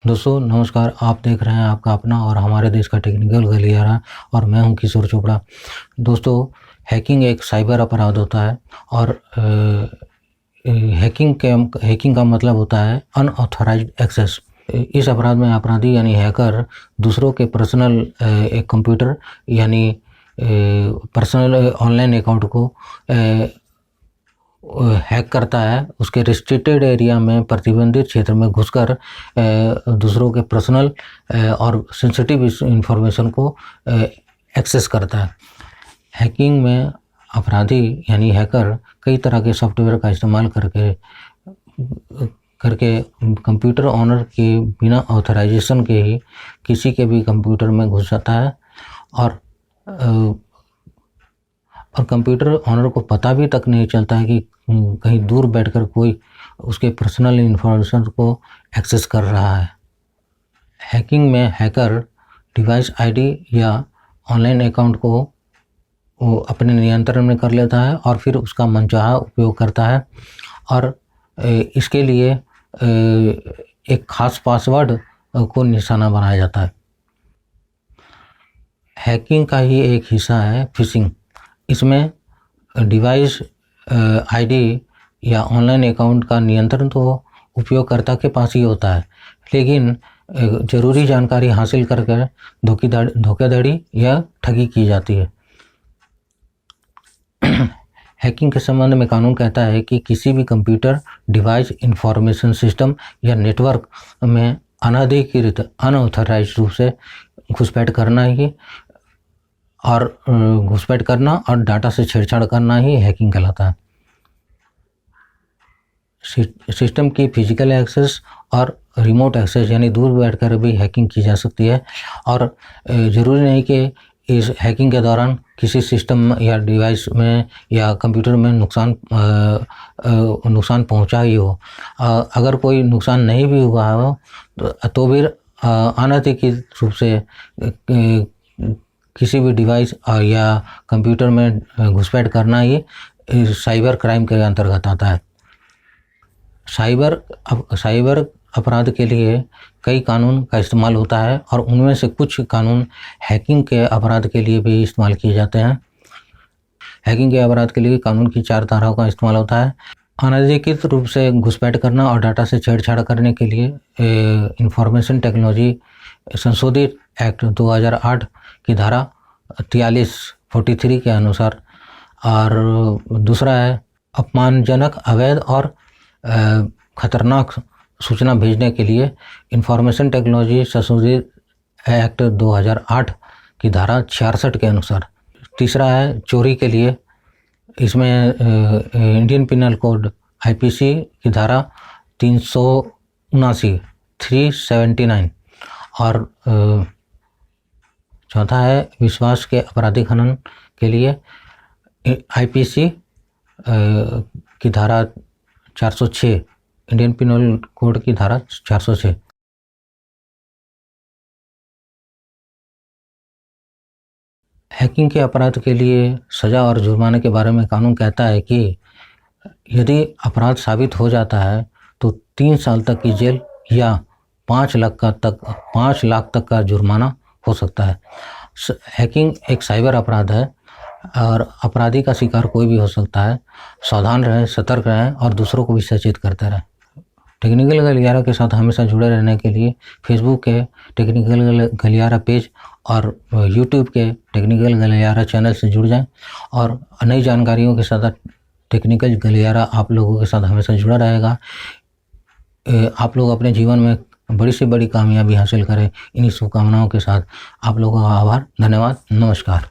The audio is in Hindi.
दोस्तों नमस्कार। आप देख रहे हैं आपका अपना और हमारे देश का टेक्निकल गलियारा और मैं हूं किशोर चोपड़ा। दोस्तों, हैकिंग एक साइबर अपराध होता है और हैकिंग का मतलब होता है अनऑथराइज्ड एक्सेस। इस अपराध में अपराधी यानी हैकर दूसरों के पर्सनल एक कंप्यूटर यानी पर्सनल ऑनलाइन अकाउंट को हैक करता है। उसके रिस्ट्रिक्टेड एरिया में प्रतिबंधित क्षेत्र में घुसकर दूसरों के पर्सनल और सेंसिटिव इंफॉर्मेशन को एक्सेस करता है। हैकिंग में अपराधी यानी हैकर कई तरह के सॉफ्टवेयर का इस्तेमाल करके कंप्यूटर ओनर के बिना ऑथराइजेशन के ही किसी के भी कंप्यूटर में घुस जाता है और कंप्यूटर ओनर को पता भी तक नहीं चलता है कि कहीं दूर बैठकर कोई उसके पर्सनल इंफॉर्मेशन को एक्सेस कर रहा है। हैकिंग में हैकर डिवाइस आईडी या ऑनलाइन अकाउंट को वो अपने नियंत्रण में कर लेता है और फिर उसका मनचाहा उपयोग करता है और इसके लिए एक खास पासवर्ड को निशाना बनाया जाता है। हैकिंग का ही एक हिस्सा है फिशिंग। इसमें डिवाइस आईडी या ऑनलाइन अकाउंट का नियंत्रण तो उपयोगकर्ता के पास ही होता है, लेकिन ज़रूरी जानकारी हासिल करके धोखाधड़ी या ठगी की जाती है। हैकिंग के संबंध में कानून कहता है कि किसी भी कंप्यूटर डिवाइस इंफॉर्मेशन सिस्टम या नेटवर्क में अनधिकृत अनऑथराइज्ड रूप से घुसपैठ करना और डाटा से छेड़छाड़ करना ही हैकिंग कहलाता है। सिस्टम की फिजिकल एक्सेस और रिमोट एक्सेस यानी दूर बैठकर भी हैकिंग की जा सकती है और ज़रूरी नहीं कि इस हैकिंग के दौरान किसी सिस्टम या डिवाइस में या कंप्यूटर में नुकसान पहुंचा ही हो। अगर कोई नुकसान नहीं भी हुआ हो तो भी अनधिकृत रूप से किसी भी डिवाइस या कंप्यूटर में घुसपैठ करना ही साइबर क्राइम के अंतर्गत आता है। साइबर अपराध के लिए कई कानून का इस्तेमाल होता है और उनमें से कुछ कानून हैकिंग के अपराध के लिए भी इस्तेमाल किए जाते हैं। हैकिंग के अपराध के लिए कानून की 4 धाराओं का इस्तेमाल होता है। अनधिकृत रूप से घुसपैठ करना और डाटा से छेड़छाड़ करने के लिए इंफॉर्मेशन टेक्नोलॉजी संशोधित एक्ट 2008 की धारा 43 के अनुसार, और दूसरा है अपमानजनक, अवैध और खतरनाक सूचना भेजने के लिए इंफॉर्मेशन टेक्नोलॉजी संशोधित एक्ट 2008 की धारा 66 के अनुसार। तीसरा है चोरी के लिए, इसमें इंडियन पिनल कोड आईपीसी की धारा 379 और चौथा है विश्वास के आपराधिक हनन के लिए आईपीसी की धारा 406, इंडियन पिनल कोड की धारा 406। हैकिंग के अपराध के लिए सज़ा और जुर्माने के बारे में कानून कहता है कि यदि अपराध साबित हो जाता है तो 3 साल तक की जेल या 5 लाख तक का जुर्माना हो सकता है। हैकिंग एक साइबर अपराध है और अपराधी का शिकार कोई भी हो सकता है। सावधान रहें, सतर्क रहें और दूसरों को भी सचेत करते रहें। टेक्निकल गलियारा के साथ हमेशा जुड़े रहने के लिए फेसबुक के टेक्निकल गलियारा पेज और यूट्यूब के टेक्निकल गलियारा चैनल से जुड़ जाएं और नई जानकारियों के साथ टेक्निकल गलियारा आप लोगों के साथ हमेशा जुड़ा रहेगा। आप लोग अपने जीवन में बड़ी से बड़ी कामयाबी हासिल करें, इन्हीं शुभकामनाओं के साथ आप लोगों का आभार, धन्यवाद, नमस्कार।